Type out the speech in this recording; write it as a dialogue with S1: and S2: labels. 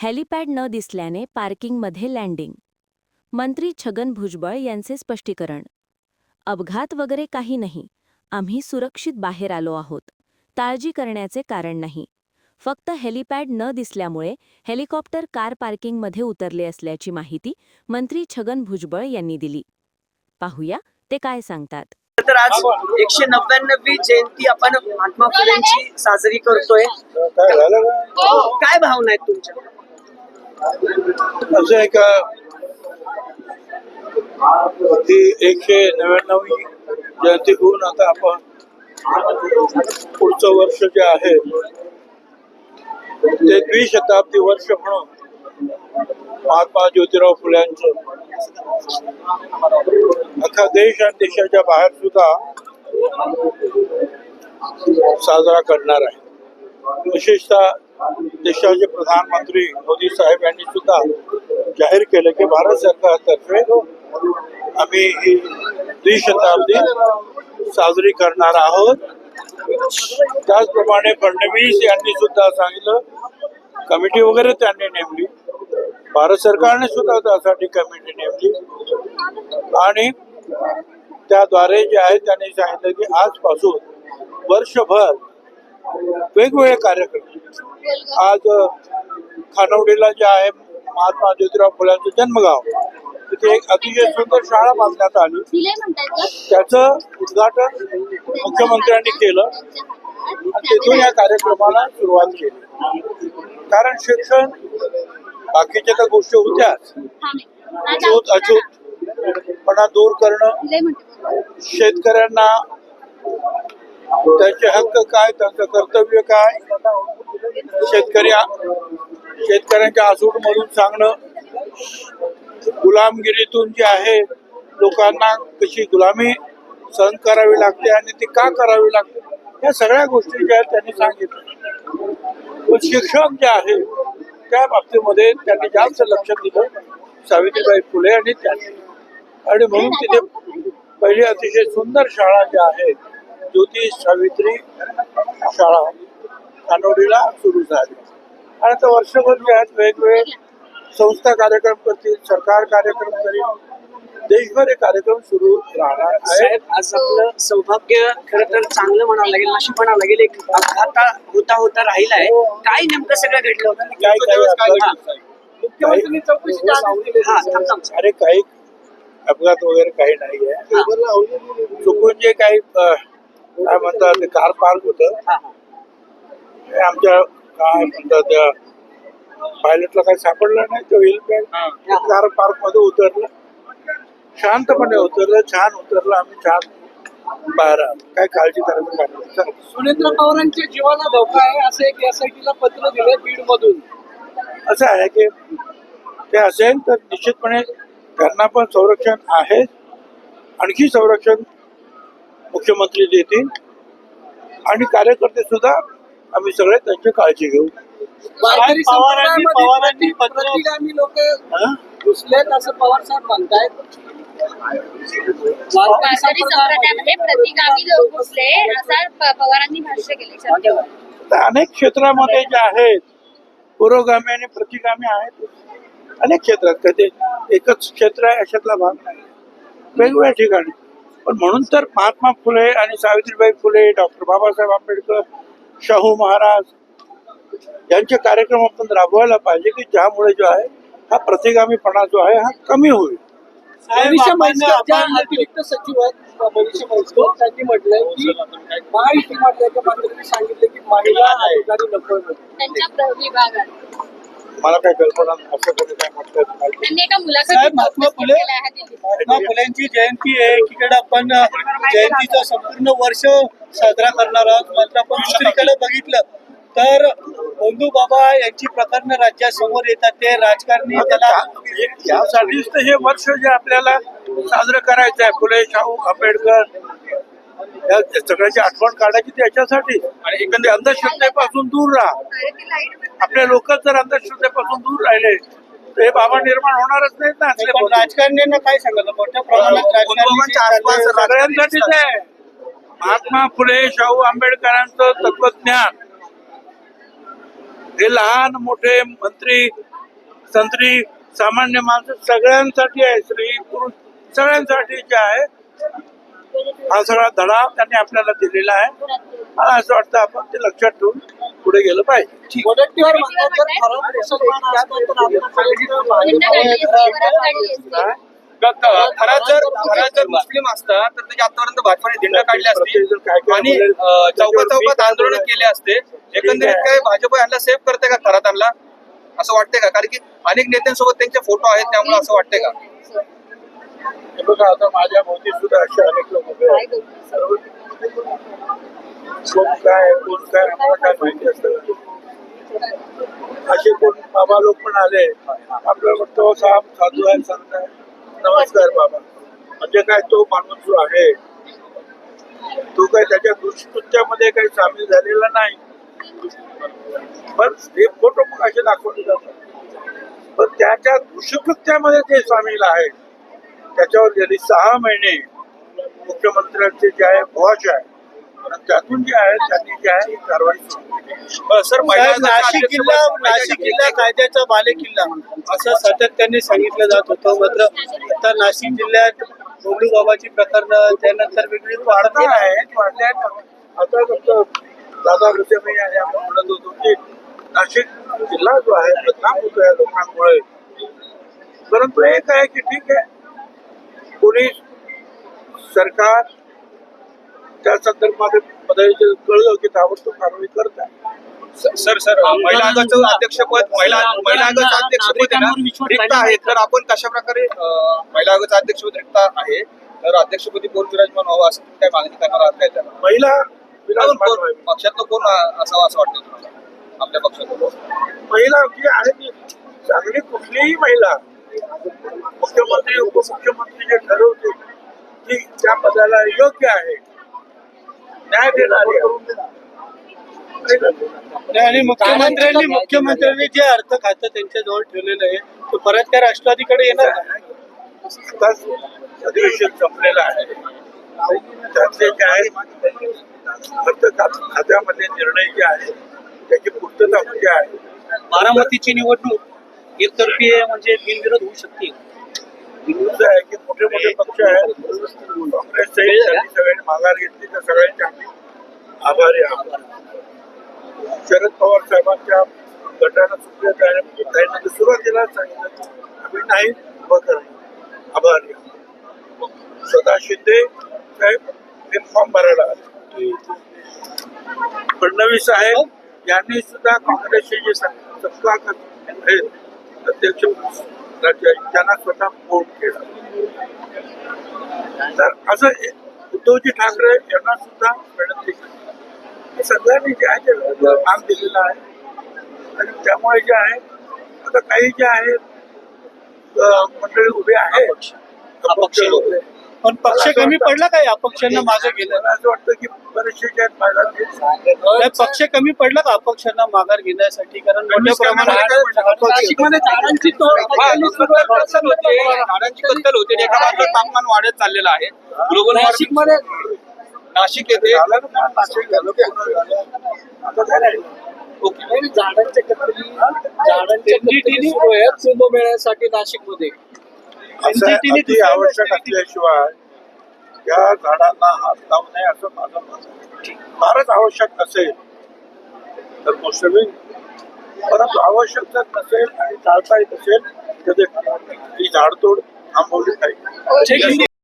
S1: Helipad न दिसल्याने पार्किंगमध्ये landing. मंत्री छगन भुजबळ यांचे स्पष्टीकरण. अपघात वगैरे काही नाही. आम्ही सुरक्षित बाहेर आलो आहोत. काळजी करण्याचे कारण नाही. फक्त हेलिपॅड न दिसल्यामुळे हेलिकॉप्टर कार पार्किंगमध्ये उतरले असल्याची माहिती मंत्री छगन भुजबळ यांनी दिली. पाहूया ते काय सांगतात.
S2: तर आज 199वी जयंती आपण महात्मा फुलेंची साजरी करतोय. काय भावना आहेत तुमच्या?
S3: असं आहे का, ती 199वी जयंती होऊन आता आपण पुढचं वर्ष जे आहे ते द्विशताब्दी वर्ष म्हणून महात्मा ज्योतिराव फुल्यांचं अख्खा देश आणि देशाच्या बाहेर सुद्धा साजरा करणार आहे. विशेषतः देशाचे प्रधानमंत्री मोदी साहेब यांनी सुद्धा जाहीर केलं की भारत सरकारतर्फे आम्ही ही द्विशताब्दी साजरी करणार आहोत. त्याचप्रमाणे फडणवीस यांनी सुद्धा सांगितलं, कमिटी वगैरे त्यांनी नेमली, भारत सरकारने सुद्धा त्यासाठी कमिटी नेमली आणि त्याद्वारे जे आहे त्यांनी सांगितलं की आजपासून वर्षभर वेगवेगळे कार्यक्रम. आज खानवडीला जे आहे महात्मा ज्योतिराव फुल्यांचं जन्मगाव, तिथे एक अतिशय सुंदर शाळा बांधण्यात आली. त्याचं उद्घाटन मुख्यमंत्र्यांनी केलं आणि तिथून या कार्यक्रमाला सुरुवात केली. कारण शिक्षण बाकीच्या तर गोष्टी होत्याच, अछूतपणा दूर करणं, शेतकऱ्यांना त्यांचे हक्क काय, त्यांचं कर्तव्य काय, शेतकऱ्यांच्या आसूडमधून सांगणं, गुलामगिरीतून जे आहे लोकांना कशी गुलामी सहन करावी लागते आणि ती का करावी लागते, या सगळ्या गोष्टी ज्या आहेत त्यांनी सांगितलं. पण शिक्षण जे आहे त्या बाबतीमध्ये त्यांनी जास्त लक्ष दिलं सावित्रीबाई फुले आणि त्यांनी, आणि म्हणून तिथे पहिली अतिशय सुंदर शाळा जी आहे ज्योती सावित्री शाळा कानोडीला सुरू झाली. आणि आता वर्षभर जे आहेत वेगवेगळे संस्था कार्यक्रम करतील, सरकार कार्यक्रम करेल, देशभर हे कार्यक्रम सुरू राहणार आहे.
S2: आज आपलं सौभाग्य खरं तर चांगलं म्हणावं लागेल, नशीब म्हणावं लागेल. एक अपघात होता राहिलाय. काय नेमकं सगळं घडलं होतं?
S3: अरे काही अपघात वगैरे काही नाही आहे. चुकून जे काही काय म्हणतात कार पार्क होतं, आमच्या काय म्हणतात त्या पायलटला काही सापडलं नाही. तो हेलिपॅड कार पार्क मध्ये उतरलं, शांतपणे उतरलं, छान उतरलं, आम्ही छान बाहेर आलो. काय काळजी करायचं काय.
S2: सुनेत्र पवारांच्या जीवाला धोका आहे असं एक यासाठीला पत्र दिलं बीड मधून.
S3: असं आहे की ते असेल तर निश्चितपणे त्यांना पण संरक्षण आहे, आणखी संरक्षण मुख्यमंत्री देतील आणि कार्यकर्ते सुद्धा आम्ही सगळे त्यांची काळजी घेऊ.
S2: पवारांनी प्रतिगामी लोक घुसलेत असं पवार साहेब म्हणतायत.
S4: वारकरी संप्रदायामध्ये प्रतिगामी लोक घुसले असं पवारांनी भाष्य केले.
S3: अनेक क्षेत्रामध्ये जे आहेत पुरोगामी आणि प्रतिगामी आहेत. अनेक क्षेत्रात, कधी एकच क्षेत्र आहे अशातला भाग नाही, वेगवेगळ्या ठिकाणी. पण म्हणून तर महात्मा फुले आणि सावित्रीबाई फुले, डॉक्टर बाबासाहेब आंबेडकर, शाहू महाराज यांचे कार्यक्रम आपण राबवायला पाहिजे की ज्यामुळे जो आहे हा प्रतिगामीपणा जो आहे हा कमी होईल.
S2: अतिरिक्त सचिव आहेत मनीषा म्हैसकर, त्यांनी म्हटलंय की महायुतीमधल्या मंत्र्यांनी सांगितलं की महिला अधिकारी नको
S4: त्यांच्या विभागात.
S3: मला काय कल्पना असं कोणी काय म्हटलं.
S4: त्यांनी एका मुलाखतीत
S2: महात्मा फुलेंची जयंती आहे, एकीकडे आपण जयंतीचं संपूर्ण वर्ष साजरा करणार आहोत. मात्र आपण दुसरीकडे बघितलं तर बंधू बाबा यांची प्रकरणं राज्यासमोर येतात. ते राजकारणी
S3: यासाठीच तर हे वर्ष जे आपल्याला साजरं करायचं आहे, फुले, शाहू, आंबेडकर या सगळ्याची आठवण काढायची त्याच्यासाठी. आणि एकंदर अंधश्रद्धेपासून दूर राहा. आपले लोक जर अंधश्रद्धेपासून दूर राहिले तर हे बाबा निर्माण होणारच नाहीत ना.
S2: पण राजकारण्यांना काय सांगितलं मोठ्या प्रमाणात
S3: सगळ्यांसाठीच आहे. महात्मा फुले, शाहू आंबेडकरांचं तत्वज्ञान हे लहान मोठे मंत्री संत्री, सामान्य माणसं सगळ्यांसाठी आहे, स्त्री पुरुष सगळ्यांसाठी जे आहे हा सगळा धडा त्यांनी आपल्याला दिलेला आहे. मला असं वाटतं आपण ते लक्षात ठेवून पुढे गेलं पाहिजे.
S2: मुनगंटीवार म्हणतात जर खराब मुसलमान असतात तर
S4: बंद काढली असती, परत काढली असती.
S5: खरात जर मुस्लिम असतात तर त्याच्या आतापर्यंत भाजपाने दिंड काढले असते आणि चौकात आंदोलन केले असते. एकंदरीत काय भाजप यांना सेव्ह करते का खरात आणला असं वाटतंय का? कारण की अनेक नेत्यांसोबत त्यांचे फोटो आहेत, त्यामुळे असं वाटतंय का?
S3: हे बघा आता माझ्या भोवती सुद्धा असे अनेक लोक उभे आहेत. कोण काय आम्हाला काय माहिती असतं. असे कोण बाबा लोक पण आले, आपल्याला वाटतं साधू आहे, संत आहे, नमस्कार बाबा. म्हणजे काय तो माणूस जो आहे तो काय त्याच्या दुष्कृत्यामध्ये काही सामील झालेला नाही. पण हे फोटो मग असे दाखवले जातात, पण त्याच्या दुष्कृत्यामध्ये ते सामील आहे. त्याच्यावर गेली 6 महिने मुख्यमंत्र्यांचे जे आहे वॉच आहे, आणि त्यातून जे आहे त्यांनी जे आहे ही कारवाई सुरू केली.
S2: सर नाशिक किल्ला कायद्याचा बालेकिल्ला असं सातत्याने सांगितलं जात होतं. मात्र आता नाशिक जिल्ह्यात गोलू बाबाची प्रकरण त्यानंतर वेगळी
S3: वाढले आहेत. आता फक्त दादा रुसेबाई आणि आपण म्हणत होतो की नाशिक जिल्हा जो आहे बदनाम होतो या लोकांमुळे. परंतु एक आहे की ठीक आहे, पोलीस सरकार त्या संदर्भात कळलं की ताबडतोब कारवाई करत आहे.
S5: सर महिला आयोगाचं अध्यक्षपद महिला आयोगाचं अध्यक्षपद आहे ना रिक्त आहे, तर आपण कशा प्रकारे महिला आयोगाचं अध्यक्षपद रिक्त आहे तर अध्यक्षपदी कोण विराजमान व्हावं असं तुम्ही काय मागणी करणार आहात काय? त्याला
S3: महिला विराजमान व्हावी.
S5: पक्षातलं कोण असावं असं वाटतं तुम्हाला? आपल्या पक्षात
S3: महिला जी आहे ती चांगली, कुठलीही महिला मुख्यमंत्री उपमुख्यमंत्री जे ठरवते ती त्या पदाला योग्य आहे, न्याय देणारी आहे.
S2: आणि मुख्यमंत्र्यांनी जे अर्थ खातं त्यांच्या जवळ ठेवलेलं आहे तो परत त्या राष्ट्रवादीकडे येणार का?
S3: आताच अधिवेशन संपलेलं आहे. त्यातले जे आहे अर्थ खात्यामध्ये निर्णय जे आहे त्याची पूर्तता म्हणजे आहे.
S2: बारामतीची निवडणूक एकतर्फी आहे म्हणजे बिनविरोध होऊ शकते.
S3: विरोध आहे की मोठे मोठे पक्ष आहेत, काँग्रेस सगळ्यांनी माघार घेतली तर सगळ्यांचे आम्ही आभारी आहोत. शरद पवार साहेबांच्या गटानं सुद्धा सुरुवातीला सांगितलं आम्ही नाही उभं करणं, आभारी आहोत. सदा शिंदे साहेब हे फॉर्म भरायला आले. फडणवीस साहेब यांनी सुद्धा काँग्रेसचे जे सत्ता अध्यक्ष त्यांना स्वतः फोन केला. तर असं उद्धवजी ठाकरे यांना सुद्धा विनंती केली. सगळ्यांनी जे आहे ते काम दिलेलं आहे आणि त्यामुळे जे आहे आता काही जे आहे मंडळी उभे आहेत अपक्ष लोक.
S2: पण पक्ष कमी पडला काय अपक्षांना मागे गेलं?
S3: मला असं वाटतं की बरेचसे जे आहेत माझ्या
S2: पक्ष कमी पडला का अपक्षांना माघार घेण्यासाठी? कारण मोठ्या प्रमाणात
S5: नाशिकमध्ये झाडांची कत्तल होते, एका बाजूला तापमान वाढत चाललेलं आहे. ग्लोबल नाशिकमध्ये नाशिक येथे
S2: झाडांच्या कत्तली सुरू आहेत कुंभमेळ्यासाठी नाशिकमध्ये.
S3: अति आवश्यक असल्याशिवाय या झाडांना हात लावू नये असं माझं मत आहे. फारच आवश्यक असेल तर गोष्ट वेगळी, परंतु आवश्यक जर नसेल आणि टाळता येत असेल तर ही झाडतोड थांबवली पाहिजे.